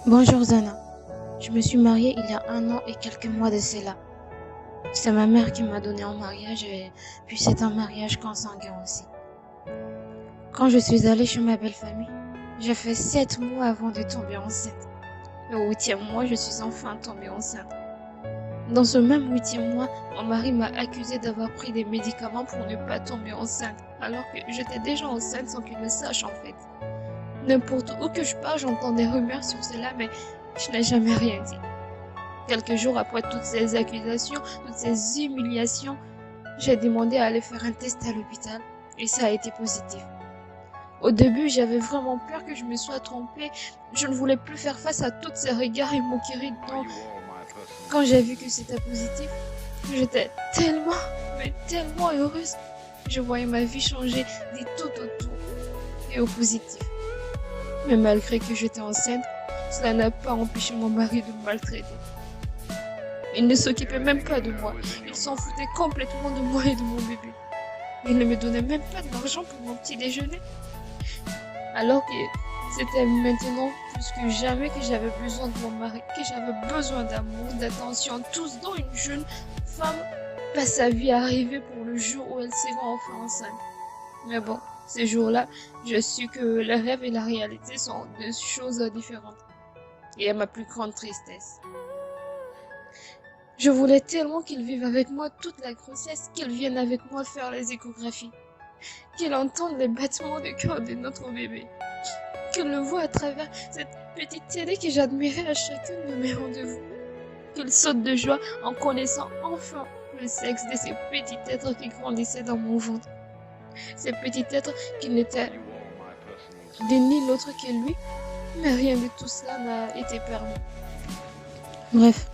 Bonjour Zana, je me suis mariée il y a 1 an et quelques mois de cela. C'est ma mère qui m'a donné en mariage et puis c'est un mariage consanguin aussi. Quand je suis allée chez ma belle famille, j'ai fait 7 mois avant de tomber enceinte. Au 8e mois, je suis enfin tombée enceinte. Dans ce même 8e mois, mon mari m'a accusée d'avoir pris des médicaments pour ne pas tomber enceinte, alors que j'étais déjà enceinte sans qu'il le sache en fait. N'importe où que je pars, j'entends des rumeurs sur cela, mais je n'ai jamais rien dit. Quelques jours après toutes ces accusations, toutes ces humiliations, j'ai demandé à aller faire un test à l'hôpital et ça a été positif. Au début, j'avais vraiment peur que je me sois trompée. Je ne voulais plus faire face à tous ces regards et moqueries. Donc, quand j'ai vu que c'était positif, j'étais tellement, mais tellement heureuse. Je voyais ma vie changer du tout au tout et au positif. Mais malgré que j'étais enceinte, cela n'a pas empêché mon mari de me maltraiter. Il ne s'occupait même pas de moi. Il s'en foutait complètement de moi et de mon bébé. Il ne me donnait même pas d'argent pour mon petit déjeuner. Alors que c'était maintenant plus que jamais que j'avais besoin de mon mari, que j'avais besoin d'amour, d'attention, tout ce dont une jeune femme passe sa vie à rêver pour le jour où elle sera enfin enceinte. Mais bon, ces jours-là, je su que le rêve et la réalité sont deux choses différentes. Et à ma plus grande tristesse. Je voulais tellement qu'il vive avec moi toute la grossesse, qu'il vienne avec moi faire les échographies, qu'il entende les battements de cœur de notre bébé, qu'il le voit à travers cette petite télé que j'admirais à chacun de mes rendez-vous, qu'il saute de joie en connaissant enfin le sexe de ces petits êtres qui grandissaient dans mon ventre. Ces petits êtres qui n'étaient de ni l'autre que lui, mais rien de tout cela n'a été permis. Bref.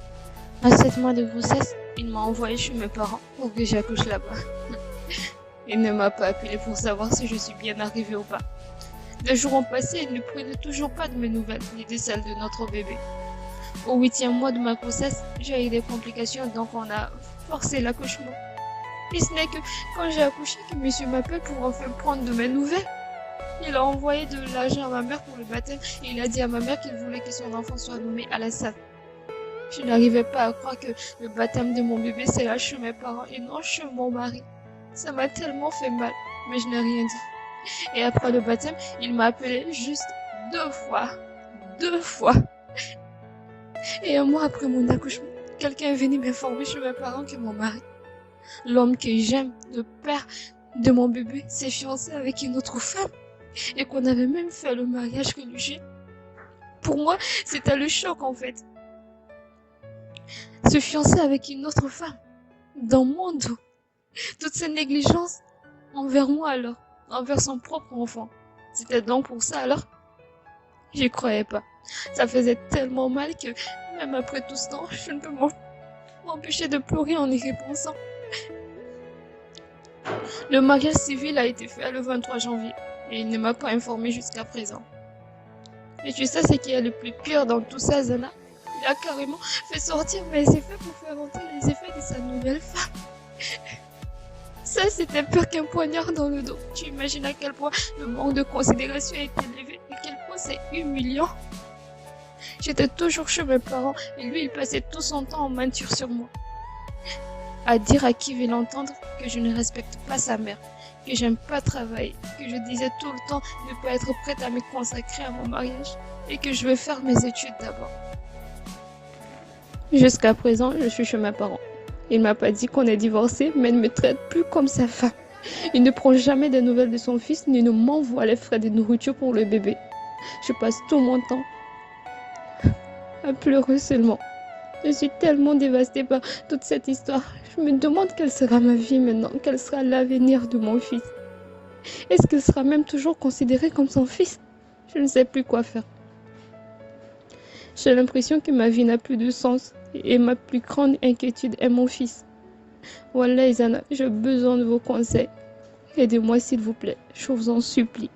À 7 mois de grossesse, il m'a envoyé chez mes parents pour que j'accouche là-bas. Il ne m'a pas appelé pour savoir si je suis bien arrivée ou pas. Les jours ont passé, il ne prenait toujours pas de mes nouvelles, ni de celles de notre bébé. Au 8e mois de ma grossesse, j'ai eu des complications, donc on a forcé l'accouchement. Et ce n'est que quand j'ai accouché que monsieur m'appelle pour enfin prendre de mes nouvelles. Il a envoyé de l'argent à ma mère pour le baptême et il a dit à ma mère qu'il voulait que son enfant soit nommé Alassane. Je n'arrivais pas à croire que le baptême de mon bébé serait chez mes parents et non chez mon mari. Ça m'a tellement fait mal, mais je n'ai rien dit. Et après le baptême, il m'a appelé juste 2 fois. 2 fois. Et un mois après mon accouchement, quelqu'un est venu m'informer chez mes parents que mon mari, l'homme que j'aime, le père de mon bébé, s'est fiancé avec une autre femme et qu'on avait même fait le mariage religieux. Pour moi, c'était le choc en fait. Se fiancer avec une autre femme, dans mon dos. Toute cette négligence envers moi alors, envers son propre enfant. C'était donc pour ça alors? J'y croyais pas. Ça faisait tellement mal que, même après tout ce temps, je ne peux m'empêcher de pleurer en y repensant. Le mariage civil a été fait le 23 janvier et il ne m'a pas informé jusqu'à présent. Et tu sais ce qui est le plus pire dans tout ça, Zana? Il a carrément fait sortir mes effets pour faire entrer les effets de sa nouvelle femme. Ça, c'était pire qu'un poignard dans le dos. Tu imagines à quel point le manque de considération est élevé et à quel point c'est humiliant. J'étais toujours chez mes parents et lui, il passait tout son temps en mentir sur moi. À dire à qui veut l'entendre que je ne respecte pas sa mère, que j'aime pas travailler, que je disais tout le temps ne pas être prête à me consacrer à mon mariage et que je vais faire mes études d'abord. Jusqu'à présent, je suis chez mes parents. Il m'a pas dit qu'on est divorcé, mais il ne me traite plus comme sa femme. Il ne prend jamais des nouvelles de son fils, ni ne m'envoie les frais de nourriture pour le bébé. Je passe tout mon temps à pleurer seulement. Je suis tellement dévastée par toute cette histoire. Je me demande quelle sera ma vie maintenant, quel sera l'avenir de mon fils. Est-ce qu'il sera même toujours considéré comme son fils? Je ne sais plus quoi faire. J'ai l'impression que ma vie n'a plus de sens et ma plus grande inquiétude est mon fils. Wallah Zana, j'ai besoin de vos conseils. Aidez-moi s'il vous plaît, je vous en supplie.